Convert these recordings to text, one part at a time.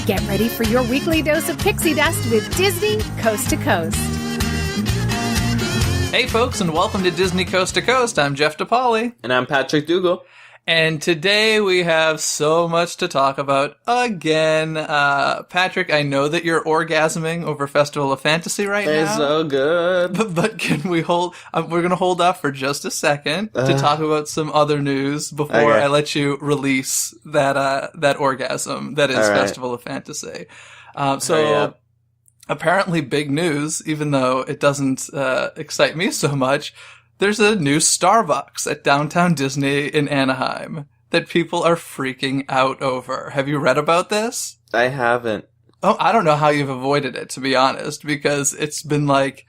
Get ready for your weekly dose of pixie dust with Disney Coast to Coast. Hey folks, and welcome to Disney Coast to Coast. I'm Jeff DePaoli. And I'm Patrick Dougal. And today we have so much to talk about again. Patrick, I know that you're orgasming over Festival of Fantasy right now. It's so good. But can we hold... we're going to hold off for just a second to talk about some other news before I let you release that orgasm that is Festival of Fantasy. Apparently big news, even though it doesn't excite me so much. There's a new Starbucks at Downtown Disney in Anaheim that people are freaking out over. Have you read about this? I haven't. Oh, I don't know how you've avoided it, to be honest, because it's been like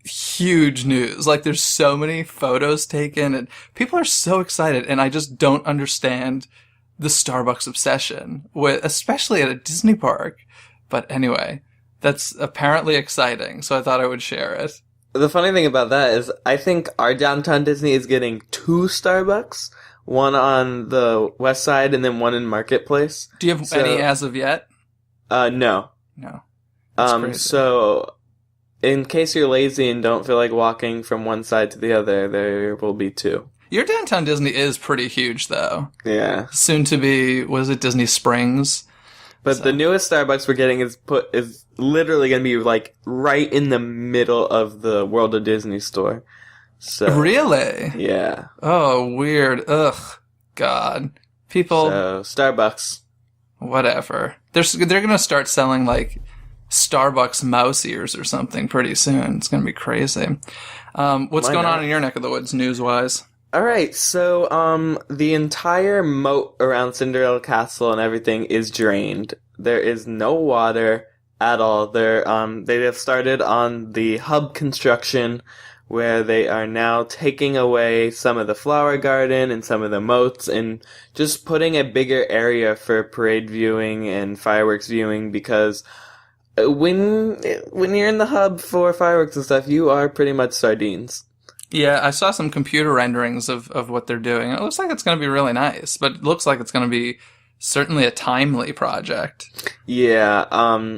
huge news. Like there's so many photos taken and people are so excited, and I just don't understand the Starbucks obsession with, especially at a Disney park. But anyway, that's apparently exciting, so I thought I would share it. The funny thing about that is I think our Downtown Disney is getting 2 Starbucks, one on the west side and then one in Marketplace. Do you have any as of yet? No. No. That's crazy. So in case you're lazy and don't feel like walking from one side to the other, there will be 2. Your Downtown Disney is pretty huge, though. Yeah. Soon to be, was it Disney Springs? But the newest Starbucks we're getting is literally going to be like right in the middle of the World of Disney store. So really? Yeah. Oh, weird. Ugh. God. People. So Starbucks. Whatever. They're going to start selling like Starbucks mouse ears or something pretty soon. It's going to be crazy. What's going on in your neck of the woods news-wise? All right, so the entire moat around Cinderella Castle and everything is drained. There is no water at all. They have started on the hub construction, where they are now taking away some of the flower garden and some of the moats and just putting a bigger area for parade viewing and fireworks viewing, because when you're in the hub for fireworks and stuff, you are pretty much sardines. Yeah, I saw some computer renderings of what they're doing. It looks like it's going to be really nice, but it looks like it's going to be certainly a timely project. Yeah,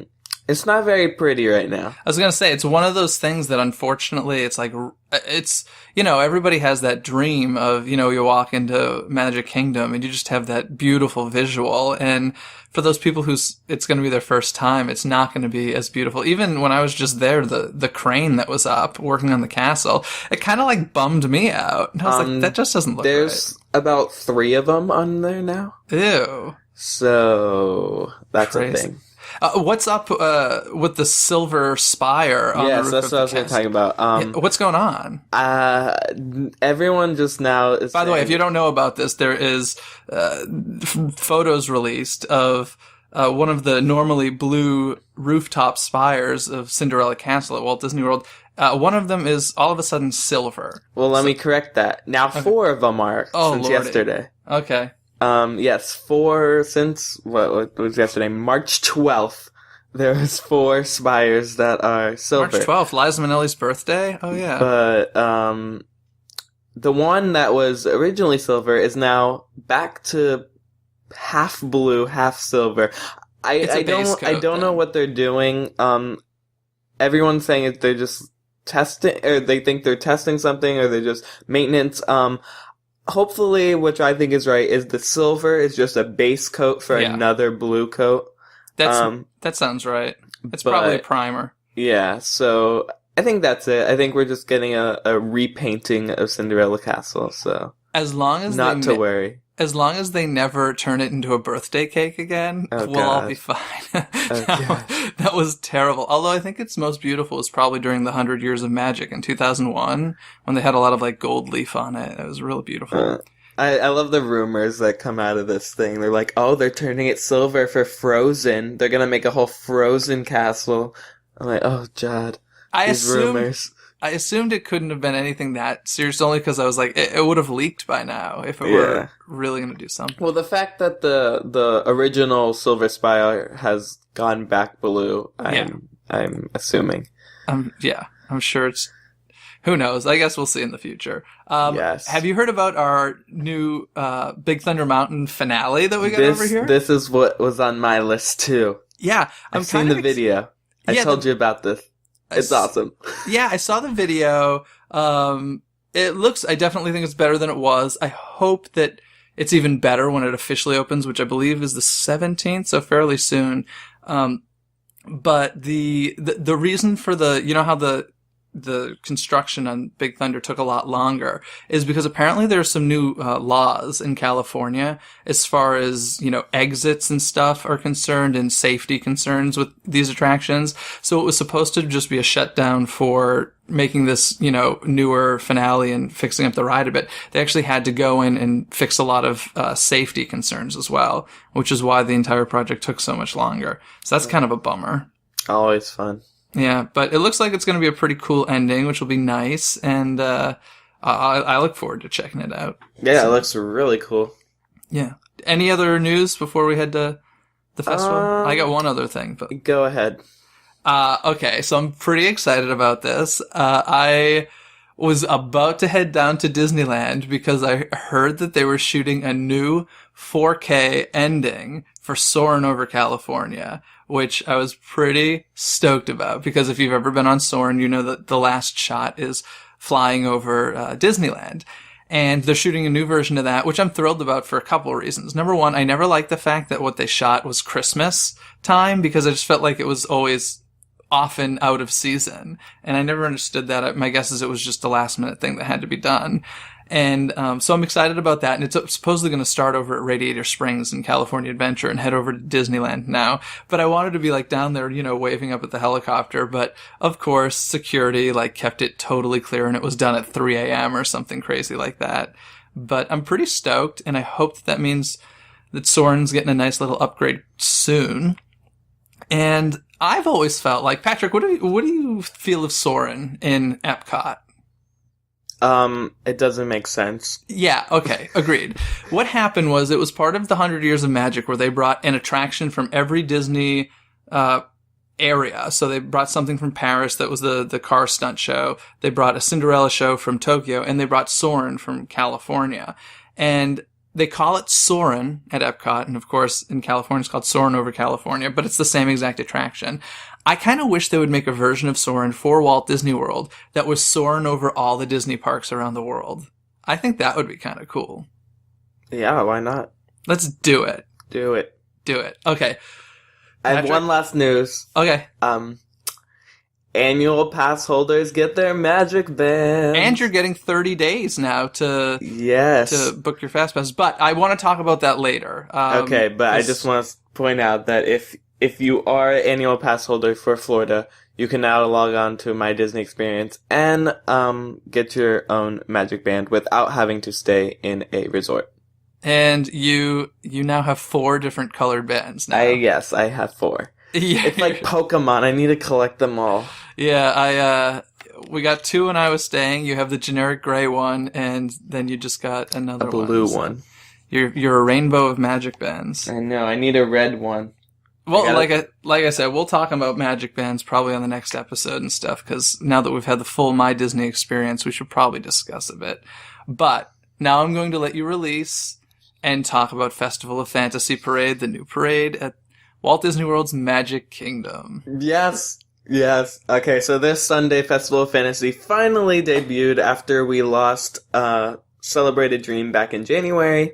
it's not very pretty right now. I was going to say, it's one of those things that unfortunately, it's like, it's, everybody has that dream of, you walk into Magic Kingdom and you just have that beautiful visual. And for those people it's going to be their first time, it's not going to be as beautiful. Even when I was just there, the crane that was up working on the castle, it kind of like bummed me out. And I was like, that just doesn't look there's right. About 3 of them on there now. Ew. So that's crazy. A thing. What's up with the silver spire on the roof that's of what I was going to talk about. What's going on? Everyone just now is... By the way, if you don't know about this, there is photos released of one of the normally blue rooftop spires of Cinderella Castle at Walt Disney World. One of them is all of a sudden silver. Well, let me correct that. Now 4 of them are since yesterday. Okay. Yes, 4 since, what was yesterday? March 12th. There was 4 spires that are silver. March 12th, Liza Minnelli's birthday? Oh, yeah. But, the one that was originally silver is now back to half blue, half silver. I don't know what they're doing. Everyone's saying that they're just testing, or they think they're testing something, or they're just maintenance. Hopefully, which I think is right, is the silver is just a base coat for another blue coat. That sounds right. It's probably a primer. Yeah, so I think that's it. I think we're just getting a repainting of Cinderella Castle, so as long as not to worry. As long as they never turn it into a birthday cake again, we'll all be fine. That was terrible. Although I think its most beautiful was probably during the 100 Years of Magic in 2001, when they had a lot of like gold leaf on it. It was really beautiful. I love the rumors that come out of this thing. They're like, oh, they're turning it silver for Frozen. They're going to make a whole Frozen castle. I'm like, oh, God. Rumors. I assumed it couldn't have been anything that serious, only because I was like, it would have leaked by now if it were really going to do something. Well, the fact that the original Silver Spire has gone back blue, I'm assuming. I'm sure it's Who knows? I guess we'll see in the future. Yes. Have you heard about our new Big Thunder Mountain finale that we got over here? This is what was on my list too. Yeah. I've seen the video. I told you about this. It's awesome. Yeah, I saw the video. It looks, I definitely think it's better than it was. I hope that it's even better when it officially opens, which I believe is the 17th, so fairly soon. But the reason for you know how the construction on Big Thunder took a lot longer is because apparently there are some new laws in California as far as, you know, exits and stuff are concerned and safety concerns with these attractions. So it was supposed to just be a shutdown for making this, you know, newer finale and fixing up the ride a bit. They actually had to go in and fix a lot of safety concerns as well, which is why the entire project took so much longer. So that's kind of a bummer. Always fun. Yeah, but it looks like it's going to be a pretty cool ending, which will be nice, and I look forward to checking it out. Yeah, it looks really cool. Yeah. Any other news before we head to the festival? I got one other thing. But go ahead. Okay, so I'm pretty excited about this. I was about to head down to Disneyland because I heard that they were shooting a new 4K ending for Soarin' over California, which I was pretty stoked about because if you've ever been on Soarin', you know that the last shot is flying over Disneyland. And they're shooting a new version of that, which I'm thrilled about for a couple of reasons. Number one, I never liked the fact that what they shot was Christmas time because I just felt like it was always often out of season. And I never understood that. My guess is it was just a last minute thing that had to be done. And so I'm excited about that. And it's supposedly going to start over at Radiator Springs in California Adventure and head over to Disneyland now. But I wanted to be like down there, you know, waving up at the helicopter. But of course, security like kept it totally clear and it was done at 3 a.m. or something crazy like that. But I'm pretty stoked. And I hope that means that Soarin's getting a nice little upgrade soon. And I've always felt like, Patrick, what do you feel of Soarin' in Epcot? It doesn't make sense. Yeah, okay, agreed. What happened was it was part of the 100 Years of Magic where they brought an attraction from every Disney area. So they brought something from Paris that was the car stunt show. They brought a Cinderella show from Tokyo, and they brought Soarin' from California. And they call it Soarin' at Epcot, and of course in California it's called Soarin' over California, but it's the same exact attraction. I kind of wish they would make a version of Soarin' for Walt Disney World that was Soarin' over all the Disney parks around the world. I think that would be kind of cool. Yeah, why not? Let's do it. Do it. Do it. Okay. I have one last news. Okay. Annual pass holders get their magic bands. And you're getting 30 days now to book your fast pass. But I want to talk about that later. Okay, but I just want to point out that if you are an annual pass holder for Florida, you can now log on to My Disney Experience and get your own magic band without having to stay in a resort. And you now have 4 different colored bands now. Yes, I have 4. Yeah. It's like Pokemon. I need to collect them all. Yeah, we got 2 when I was staying. You have the generic gray one, and then you just got another one. A blue one. You're a rainbow of magic bands. I know. I need a red one. Well, like I said, we'll talk about magic bands probably on the next episode and stuff, because now that we've had the full My Disney experience, we should probably discuss a bit. But now I'm going to let you release and talk about Festival of Fantasy Parade, the new parade at Walt Disney World's Magic Kingdom. Yes. Okay, so this Sunday, Festival of Fantasy finally debuted after we lost Celebrated Dream back in January.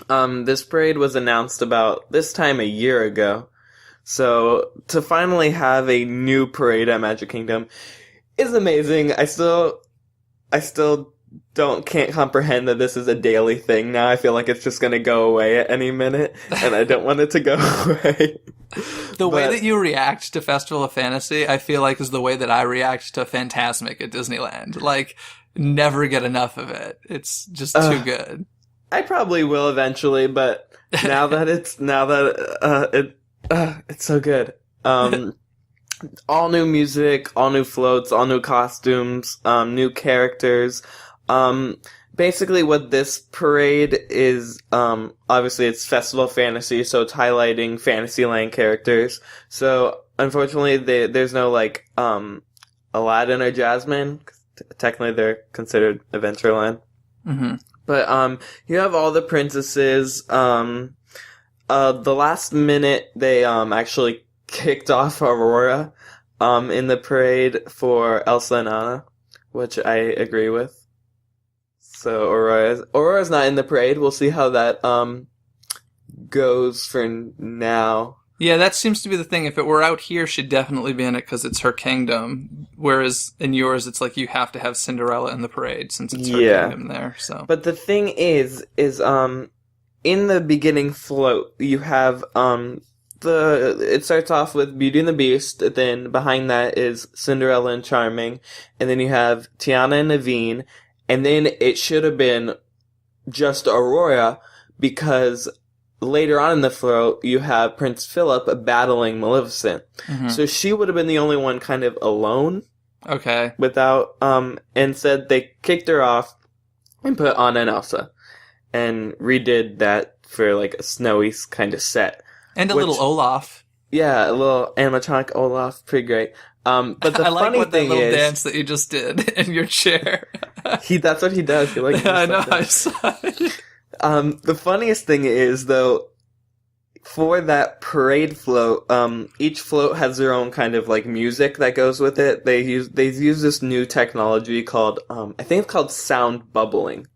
This parade was announced about this time a year ago. So to finally have a new parade at Magic Kingdom is amazing. I still can't comprehend that this is a daily thing now. I feel like it's just going to go away at any minute, and I don't want it to go away. The way that you react to Festival of Fantasy, I feel like, is the way that I react to Fantasmic at Disneyland. Like, never get enough of it. It's just too good. I probably will eventually, but now that it's so good. All new music, all new floats, all new costumes, new characters. Basically what this parade is, obviously it's Festival Fantasy, so it's highlighting Fantasyland characters. So, unfortunately, there's no, Aladdin or Jasmine. technically they're considered Adventureland. Mm-hmm. But you have all the princesses. The last minute they actually kicked off Aurora in the parade for Elsa and Anna, which I agree with. So Aurora's not in the parade. We'll see how that goes for now. Yeah, that seems to be the thing. If it were out here, she'd definitely be in it because it's her kingdom. Whereas in yours, it's like you have to have Cinderella in the parade since it's her kingdom there. So, but the thing is in the beginning float, you have it starts off with Beauty and the Beast. Then behind that is Cinderella and Charming, and then you have Tiana and Naveen, and then it should have been just Aurora because later on in the float, you have Prince Philip battling Maleficent. Mm-hmm. So she would have been the only one kind of alone. Okay. Without, instead they kicked her off and put Anna and Elsa. And redid that for like a snowy kind of set. And a little Olaf. Yeah, a little animatronic Olaf. Pretty great. But the I like funny what thing that little is, dance that you just did in your chair. That's what he does. He likes I know, I saw it. The funniest thing is, though, for that parade float, each float has their own kind of like music that goes with it. They use this new technology called, I think it's called sound bubbling,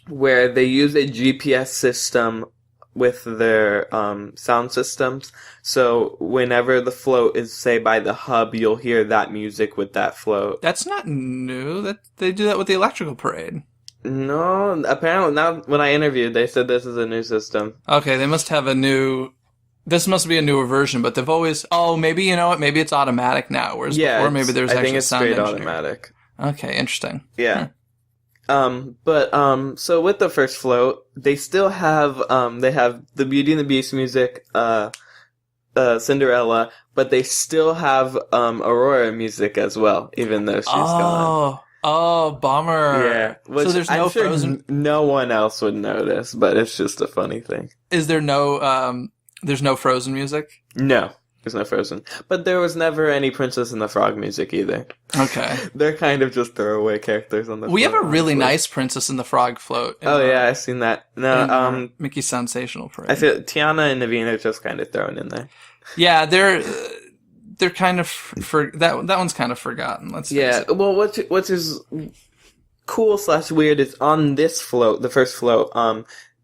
where they use a GPS system with their sound systems. So whenever the float is, say, by the hub, you'll hear that music with that float. That's not new. That they do that with the electrical parade. No, apparently not. When I interviewed, they said this is a new system. Okay, they must have this must be a newer version, but they've always, maybe, you know what, maybe it's automatic now, whereas before maybe there was actually a sound engineer. I think it's straight automatic. Okay, interesting. Yeah. So with the first float, they still have, they have the Beauty and the Beast music, Cinderella, but they still have, Aurora music as well, even though she's gone. Oh, bummer. Yeah. Which so there's no Frozen. No one else would notice, but it's just a funny thing. Is there there's no Frozen music? No, there's no Frozen. But there was never any Princess and the Frog music either. Okay. They're kind of just throwaway characters on the We have a really nice Princess and the Frog float. Yeah, I've seen that. No, Mickey's Sensational Parade. I feel Tiana and Naveen are just kind of thrown in there. Yeah, they're kind of that one's kind of forgotten. Let's face it. Well, what is cool / weird is on this float, the first float.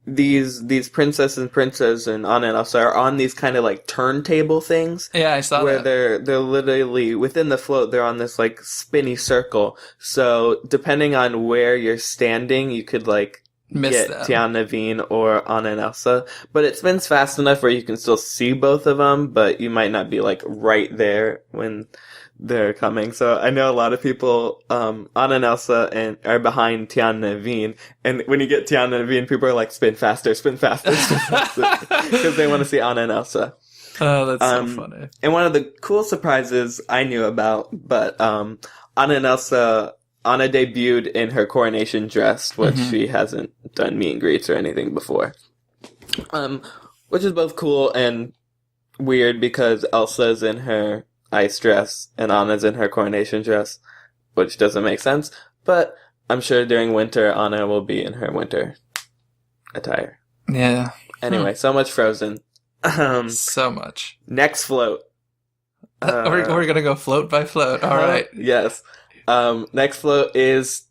These princess and princes and Anna and Elsa are on these kind of like turntable things. Yeah, I saw where that. They're literally within the float. They're on this like spinny circle. So depending on where you're standing, you could like miss get Tiana, Naveen, or Anna and Elsa. But it spins fast enough where you can still see both of them, but you might not be like right there when they're coming. So I know a lot of people, Anna and Elsa are behind Tiana and Naveen. And when you get Tiana and Naveen, people are like, spin faster, spin faster, spin faster. Because they want to see Anna and Elsa. Oh, that's so funny. And one of the cool surprises I knew about, but Anna and Elsa, Anna debuted in her coronation dress, which she hasn't done meet and greets or anything before. Which is both cool and weird because Elsa's in her ice dress and Anna's in her coronation dress, which doesn't make sense. But I'm sure during winter, Anna will be in her winter attire. Yeah. Anyway, so much Frozen. So much. Next float. We're going to go float by float. All right. Yes. Next float is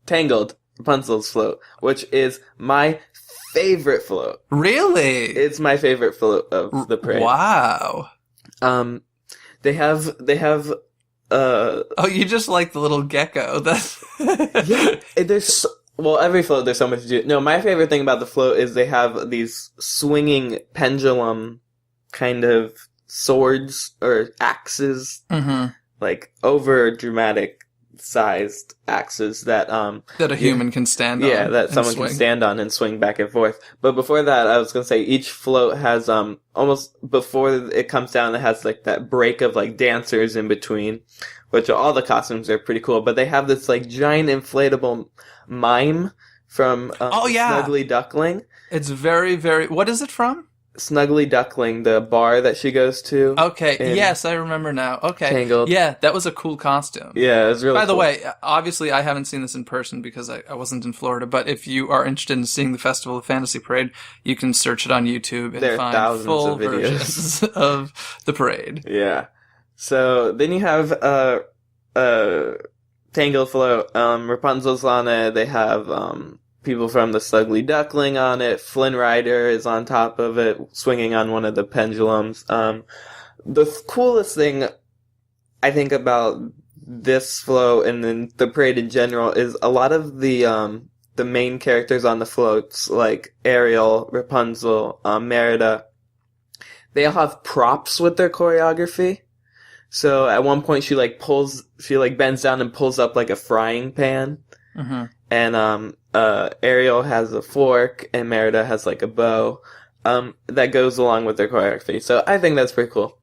Tangled, Rapunzel's float, which is my favorite float. Really? It's my favorite float of the parade. Wow. They have oh, you just like the little gecko. That's yeah, every float there's so much to do. No, my favorite thing about the float is they have these swinging pendulum kind of swords or axes, like over dramatic sized axes that a human can stand on. Yeah, that someone can stand on and swing back and forth. But before that, I was gonna say each float has almost before it comes down, it has like that break of like dancers in between, which all the costumes are pretty cool. But they have this like giant inflatable mime from Snuggly Duckling. It's very, very. What is it from? Snuggly Duckling, the bar that she goes to. Okay, yes, I remember now. Okay. Tangled. Yeah, that was a cool costume. Yeah, it was really By the cool. way, obviously I haven't seen this in person because I wasn't in Florida, but if you are interested in seeing the Festival of Fantasy Parade, you can search it on YouTube and There are find thousands full of videos. versions of the parade. Yeah. So then you have Tangled Float, Rapunzel's on it, they have people from the Snuggly Duckling on it, Flynn Rider is on top of it, swinging on one of the pendulums. The coolest thing I think about this float and then the parade in general is a lot of the main characters on the floats, like Ariel, Rapunzel, Merida, they all have props with their choreography. So at one point she bends down and pulls up like a frying pan. Mm-hmm. And Ariel has a fork and Merida has like a bow that goes along with their choreography. So I think that's pretty cool.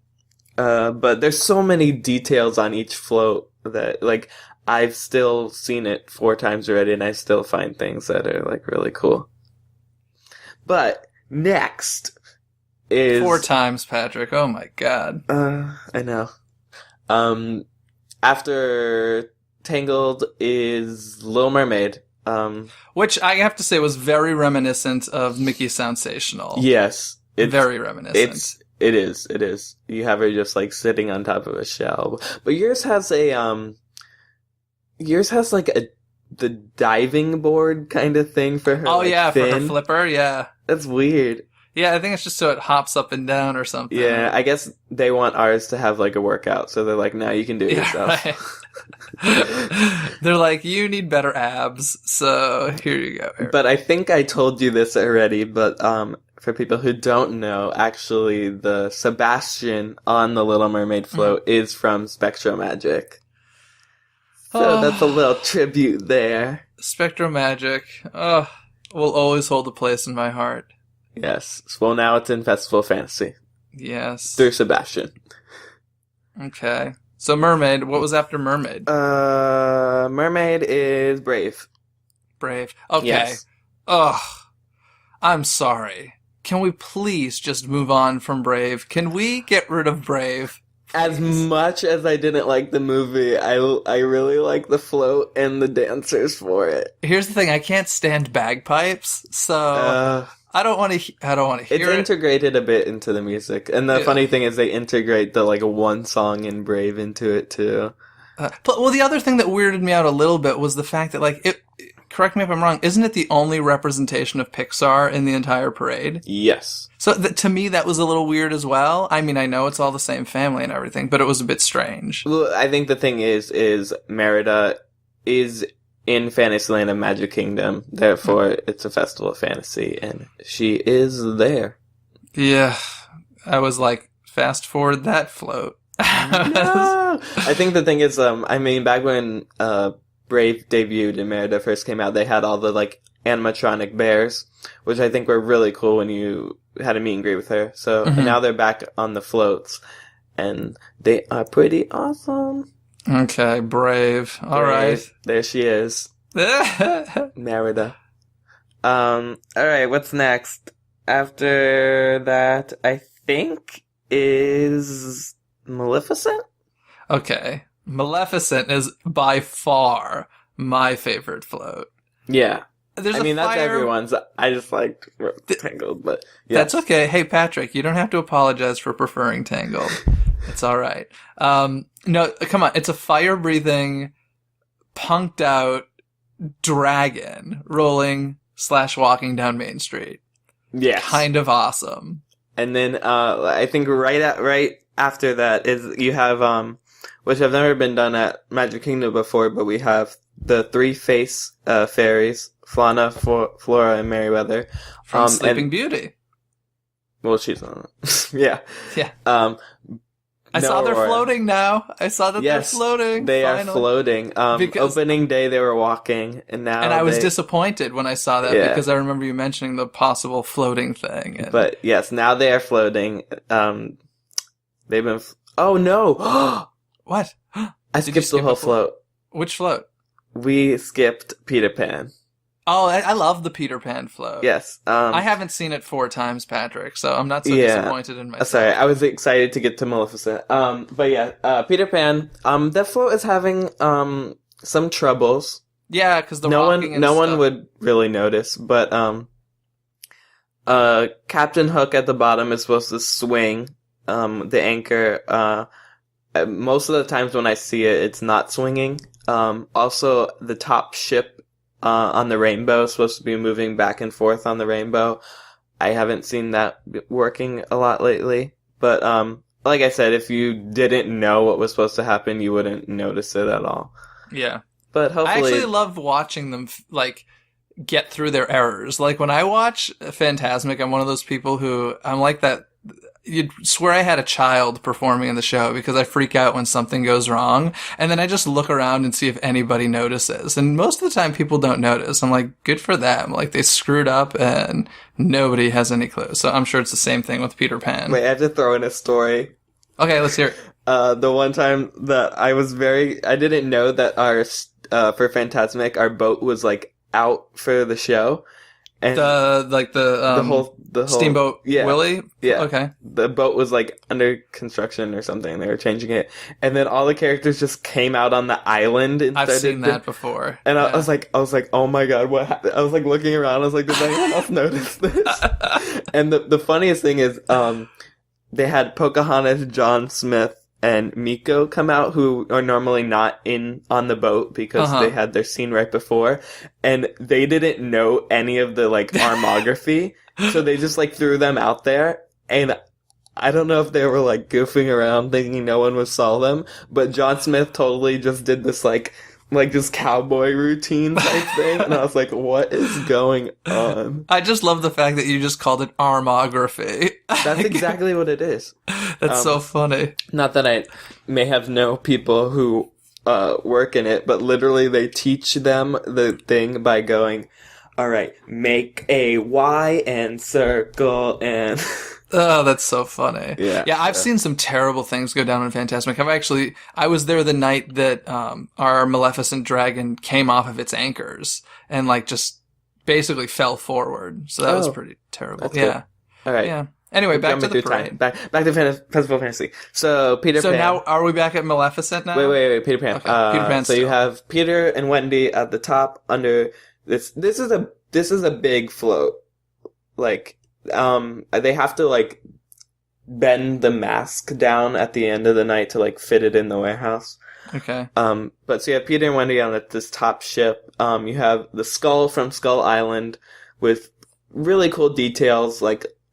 But there's so many details on each float that, like, I've still seen it 4 times already and I still find things that are, like, really cool. But next is... 4 times, Patrick. Oh my god. I know. After Tangled is Little Mermaid. Which I have to say was very reminiscent of Mickey's Soundsational. Yes. Very reminiscent. It is. You have her just like sitting on top of a shell. But yours has the diving board kind of thing for her. Oh like, yeah, fin. for her flipper, yeah. That's weird. Yeah, I think it's just so it hops up and down or something. Yeah, I guess they want ours to have like a workout, so they're like, "No, you can do it yourself." Right. They're like, "You need better abs, so here you go." But I think I told you this already, but for people who don't know, actually the Sebastian on the Little Mermaid float is from SpectroMagic. So that's a little tribute there. SpectroMagic, will always hold a place in my heart. Yes. Well, now it's in Festival of Fantasy. Yes. Through Sebastian. Okay. So Mermaid, what was after Mermaid? Mermaid is Brave. Brave. Okay. Yes. Ugh. I'm sorry. Can we please just move on from Brave? Can we get rid of Brave? As much as I didn't like the movie, I really like the float and the dancers for it. Here's the thing, I can't stand bagpipes, so I don't want to hear it's it. It's integrated a bit into the music. And the funny thing is they integrate the like one song in Brave into it too. Well, the other thing that weirded me out a little bit was the fact that, like, correct me if I'm wrong, isn't it the only representation of Pixar in the entire parade? Yes. So to me, that was a little weird as well. I mean, I know it's all the same family and everything, but it was a bit strange. Well, I think the thing is Merida is in Fantasyland and Magic Kingdom, therefore it's a festival of fantasy, and she is there. Yeah. I was like, fast forward that float. No! I think the thing is, I mean, back when Brave debuted and Merida first came out, they had all the, like, animatronic bears, which I think were really cool when you had a meet and greet with her. So now they're back on the floats, and they are pretty awesome. Okay, Brave. All right. There she is. Merida. Alright, what's next? After that, I think, is Maleficent? Okay. Maleficent is by far my favorite float. Yeah. There's that's everyone's. I just liked Tangled, but yeah. That's okay. Hey, Patrick, you don't have to apologize for preferring Tangled. It's all right. No, come on. It's a fire-breathing, punked-out dragon rolling / walking down Main Street. Yes. Kind of awesome. And then I think right after that is you have which have never been done at Magic Kingdom before, but we have the 3 face fairies, Flana, Flora, and Merryweather. From Sleeping Beauty. Well, she's on it. Yeah. Yeah. I saw they're floating now. I saw that they're floating. They finally are floating. Opening day they were walking, and now I was disappointed when I saw that because I remember you mentioning the possible floating thing. But yes, now they are floating. They've been... Oh no! What? I skipped the whole float. Which float? We skipped Peter Pan. Oh, I love the Peter Pan float. Yes. I haven't seen it 4 times, Patrick, so I'm not so Yeah. disappointed in myself. Sorry, I was excited to get to Maleficent. But yeah, Peter Pan. That float is having some troubles. Yeah, because no one would really notice, but Captain Hook at the bottom is supposed to swing the anchor. Most of the times when I see it, it's not swinging. Also, the top ship on the rainbow is supposed to be moving back and forth on the rainbow. I haven't seen that working a lot lately. But like I said, if you didn't know what was supposed to happen, you wouldn't notice it at all. Yeah. But hopefully... I actually love watching them, get through their errors. Like, when I watch Fantasmic, I'm one of those people who... I'm like that... You'd swear I had a child performing in the show because I freak out when something goes wrong. And then I just look around and see if anybody notices. And most of the time people don't notice. I'm like, good for them. Like, they screwed up and nobody has any clue. So I'm sure it's the same thing with Peter Pan. Wait, I have to throw in a story. Okay, let's hear it. The one time that I didn't know that for Fantasmic, our boat was, out for the show. And the whole Steamboat Willie? Yeah. Okay. The boat was under construction or something. They were changing it. And then all the characters just came out on the island and I've seen that before. And I was like, oh my god, what happened? I was looking around, I was like, did anyone else notice this? And the funniest thing is, they had Pocahontas, John Smith, and Miko come out, who are normally not on the boat because they had their scene right before, and they didn't know any of the armography, so they just threw them out there, and I don't know if they were goofing around thinking no one would saw them, but John Smith totally just did this this cowboy routine type thing, and I was like, what is going on? I just love the fact that you just called it armography. That's exactly what it is. That's so funny. Not that I may have no people who work in it, but literally they teach them the thing by going, all right, make a Y and circle and... Oh, that's so funny. Yeah. Yeah, I've seen some terrible things go down in Fantasmic. I was there the night that our Maleficent dragon came off of its anchors and just basically fell forward. So that was pretty terrible. Yeah. Good. All right. Yeah. Anyway, back to the parade. Back to Festival of Fantasy. So Peter Pan. So now, are we back at Maleficent now? Wait, Peter Pan. Okay. Peter Pan. So you have Peter and Wendy at the top under this. This is a big float. They have to bend the mask down at the end of the night to fit it in the warehouse. Okay. But so you have Peter and Wendy on this top ship. You have the skull from Skull Island with really cool details.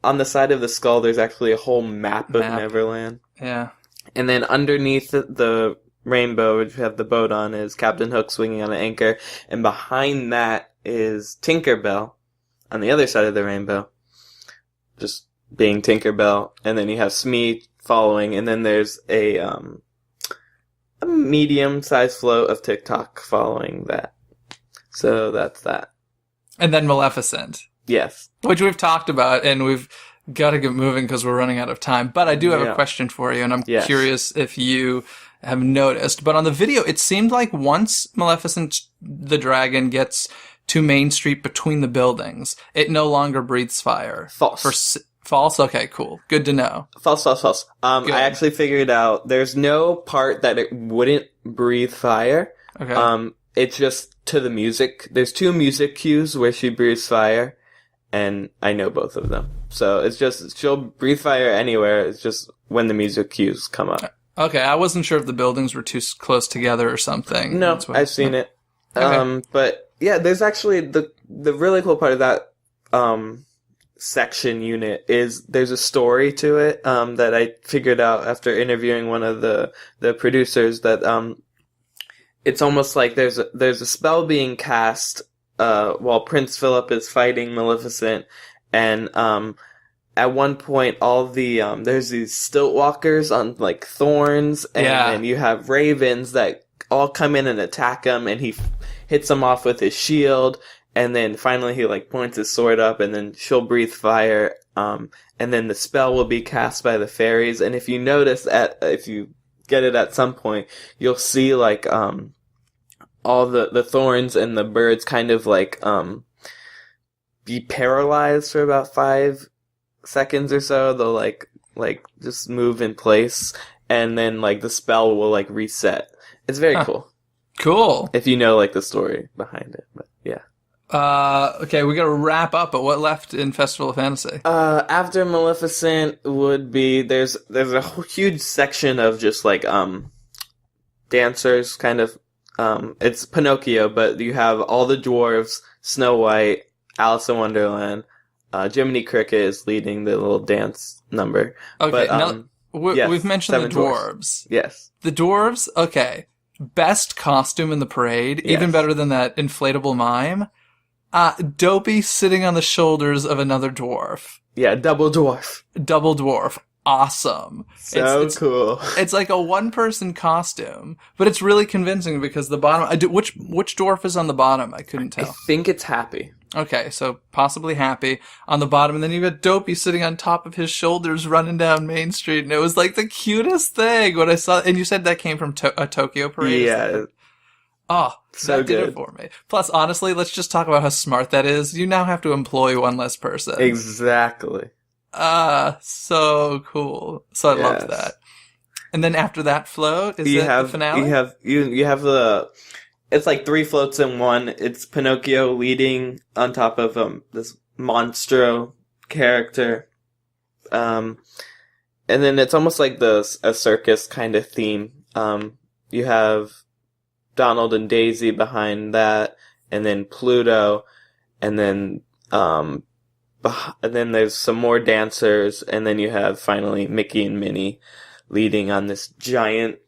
On the side of the skull, there's actually a whole map of Neverland. Yeah. And then underneath the rainbow, which we have the boat on, is Captain Hook swinging on an anchor. And behind that is Tinkerbell on the other side of the rainbow, just being Tinkerbell. And then you have Smee following. And then there's a medium-sized float of TikTok following that. So that's that. And then Maleficent. Yes. Which we've talked about, and we've got to get moving because we're running out of time. But I do have a question for you, and I'm curious if you have noticed. But on the video, it seemed like once Maleficent the dragon gets to Main Street between the buildings, it no longer breathes fire. False. False? Okay, cool. Good to know. False. I actually figured out there's no part that it wouldn't breathe fire. Okay. It's just to the music. There's 2 music cues where she breathes fire. And I know both of them. So it's just, she'll breathe fire anywhere. It's just when the music cues come up. Okay, I wasn't sure if the buildings were too close together or something. No, I've seen it. Okay. But yeah, there's actually the really cool part of that section unit is there's a story to it that I figured out after interviewing one of the producers that it's almost like there's a spell being cast while Prince Philip is fighting Maleficent, and at one point all the there's these stilt walkers on thorns, and you have ravens that all come in and attack him, and he hits them off with his shield, and then finally he points his sword up, and then she'll breathe fire, and then the spell will be cast by the fairies. And if you notice if you get it at some point, you'll see all the thorns and the birds kind of like be paralyzed for about 5 seconds or so. They'll like just move in place, and then like the spell will like reset. It's very cool. Cool. If you know like the story behind it, but yeah. Okay, we gotta wrap up, but what left in Festival of Fantasy? After Maleficent would be there's a huge section of just like dancers kind of. It's Pinocchio, but you have all the dwarves, Snow White, Alice in Wonderland. Jiminy Cricket is leading the little dance number. Okay, but, now yes, we've mentioned the 7 dwarves. Yes. The dwarves, okay. Best costume in the parade, Yes. even better than that inflatable mime. Dopey sitting on the shoulders of another dwarf. Yeah, double dwarf. Double dwarf. Awesome. So cool. It's like a one-person costume, but it's really convincing because the bottom... which dwarf is on the bottom? I couldn't tell. I think it's Happy. Okay, so possibly Happy on the bottom, and then you got Dopey sitting on top of his shoulders running down Main Street, and it was like the cutest thing when I saw... And you said that came from a Tokyo parade? Yeah. Oh, so that did good it for me. Plus, honestly, let's just talk about how smart that is. You now have to employ one less person. Exactly. So cool. So I loved that. And then after that float, is that the finale? You have the... It's like 3 floats in one. It's Pinocchio leading on top of this monstro character. And then it's almost like a circus kind of theme. You have Donald and Daisy behind that, and then Pluto, and then there's some more dancers, and then you have finally Mickey and Minnie leading on this giant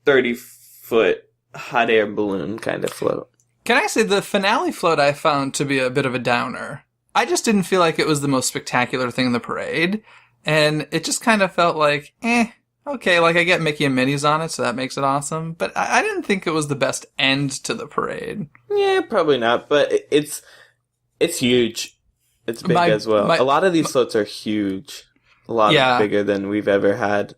30-foot hot air balloon kind of float. Can I say the finale float I found to be a bit of a downer? I just didn't feel like it was the most spectacular thing in the parade, and it just kind of felt like, okay, like I get Mickey and Minnie's on it, so that makes it awesome, but I didn't think it was the best end to the parade. Yeah, probably not, but it's huge. It's big as well. A lot of these floats are huge. A lot bigger than we've ever had.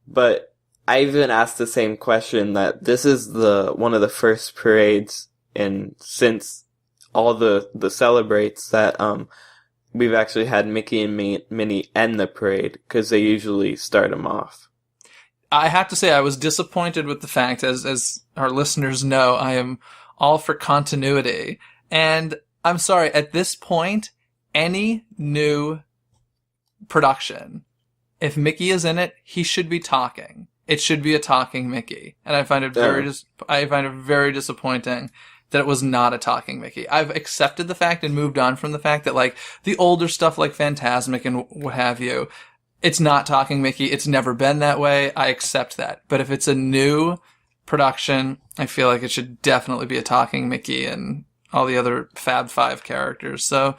But I even asked the same question that this is one of the first parades since all the celebrates that we've actually had Mickey and Minnie end the parade, because they usually start them off. I have to say I was disappointed with the fact, as our listeners know, I am all for continuity. And I'm sorry, at this point, any new production, if Mickey is in it, he should be talking. It should be a talking Mickey. And I find it very disappointing that it was not a talking Mickey. I've accepted the fact and moved on from the fact that, like, the older stuff like Fantasmic and what have you, it's not talking Mickey. It's never been that way. I accept that. But if it's a new production, I feel like it should definitely be a talking Mickey and all the other Fab Five characters. So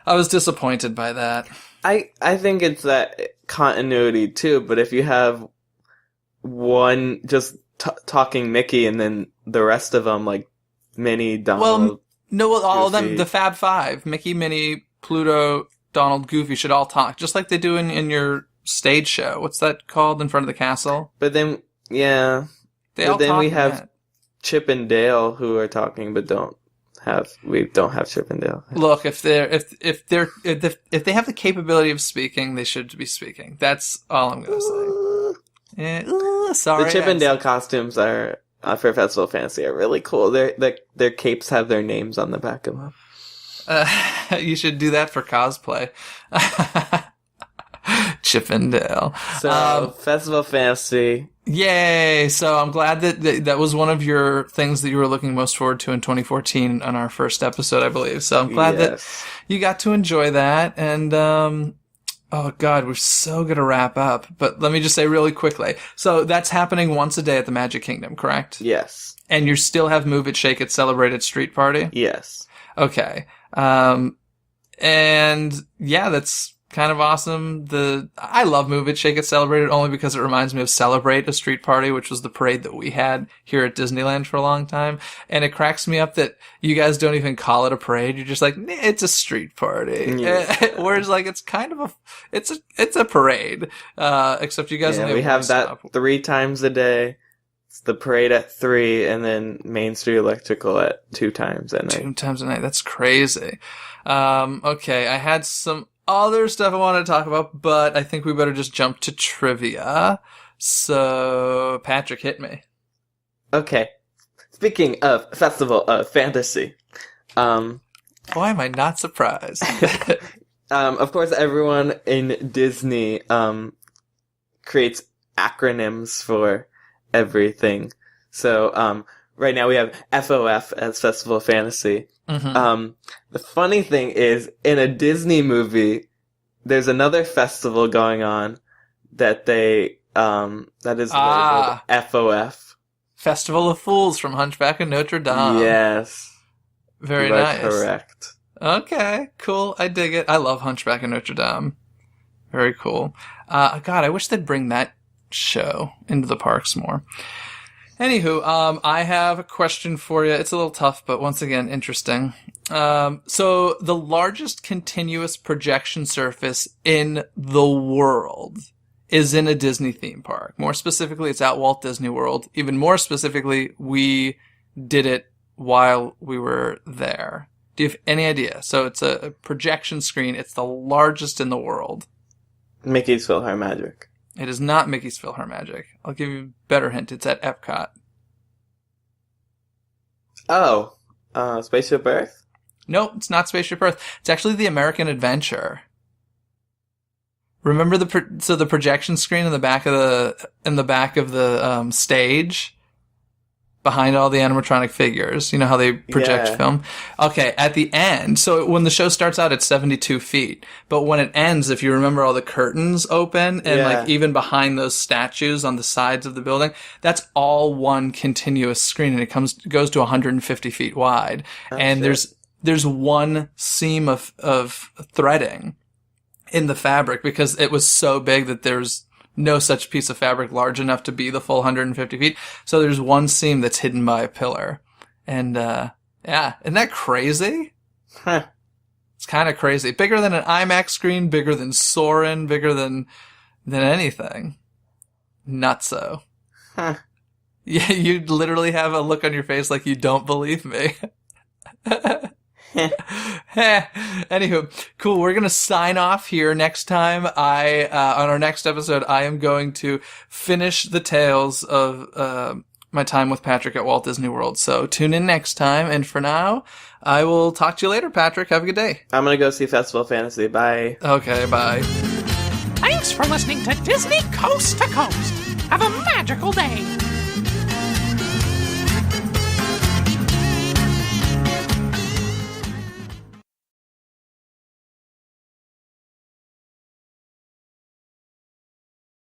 I was disappointed by that. I think it's that continuity too, but if you have one just talking Mickey and then the rest of them like Minnie, Donald, all of Goofy. them, the Fab Five, Mickey, Minnie, Pluto, Donald, Goofy should all talk, just like they do in your stage show. What's that called in front of the castle? But then, we have Chip and Dale who are talking, but we don't have Chip and Dale. Look, if they have the capability of speaking, they should be speaking. That's all I'm gonna say. Sorry. The Chip and Dale costumes are for Festival Fantasy are really cool. Their capes have their names on the back of them. You should do that for cosplay. Chip and Dale. So, Festival Fantasy. Yay! So I'm glad that was one of your things that you were looking most forward to in 2014 on our first episode, I believe. So I'm glad that you got to enjoy that. And, oh God, we're so going to wrap up. But let me just say really quickly. So that's happening once a day at the Magic Kingdom, correct? Yes. And you still have Move It, Shake It, Celebrate It Street Party? Yes. Okay. And yeah, that's kind of awesome. I love Move It, Shake It, Celebrate It only because it reminds me of Celebrate a Street Party, which was the parade that we had here at Disneyland for a long time. And it cracks me up that you guys don't even call it a parade. You're just like, it's a street party. Yeah. Whereas like, it's kind of it's a parade. Except you guys only we have that 3 times a day. It's the parade at 3, and then Main Street Electrical at 2 times at night. 2 times a night. That's crazy. Okay, I had some other stuff I wanted to talk about, but I think we better just jump to trivia. So, Patrick, hit me. Okay. Speaking of Festival of Fantasy, why am I not surprised? of course, everyone in Disney creates acronyms for everything. So, right now we have FOF as Festival of Fantasy. Mm-hmm. The funny thing is, in a Disney movie, there's another festival going on that that is labeled FOF. Festival of Fools from Hunchback of Notre Dame. Yes. Very you are nice. Correct. Okay, cool. I dig it. I love Hunchback of Notre Dame. Very cool. God, I wish they'd bring that show into the parks more. Anywho, I have a question for you. It's a little tough, but once again, interesting. So the largest continuous projection surface in the world is in a Disney theme park. More specifically, it's at Walt Disney World. Even more specifically, we did it while we were there. Do you have any idea? So it's a projection screen. It's the largest in the world. Mickey's PhilharMagic. It is not Mickey's PhilharMagic. I'll give you a better hint. It's at Epcot. Oh, Spaceship Earth? Nope, it's not Spaceship Earth. It's actually the American Adventure. Remember the projection screen in the back of the stage, behind all the animatronic figures. You know how they project film? Okay, at the end, so when the show starts out, it's 72 feet. But when it ends, if you remember, all the curtains open, and like even behind those statues on the sides of the building, that's all one continuous screen, and it goes to 150 feet wide. Oh, and shit. There's one seam of threading in the fabric because it was so big that there's no such piece of fabric large enough to be the full 150 feet. So there's one seam that's hidden by a pillar. And, yeah, isn't that crazy? Huh. It's kind of crazy. Bigger than an IMAX screen, bigger than Soarin, bigger than anything. Nutso. Huh. Yeah, you literally have a look on your face like you don't believe me. Anywho, cool. We're gonna sign off here. Next time, on our next episode, I am going to finish the tales of my time with Patrick at Walt Disney World. So tune in next time. And for now, I will talk to you later, Patrick. Have a good day. I'm gonna go see Festival of Fantasy. Bye. Okay, bye. Thanks for listening to Disney Coast to Coast. Have a magical day.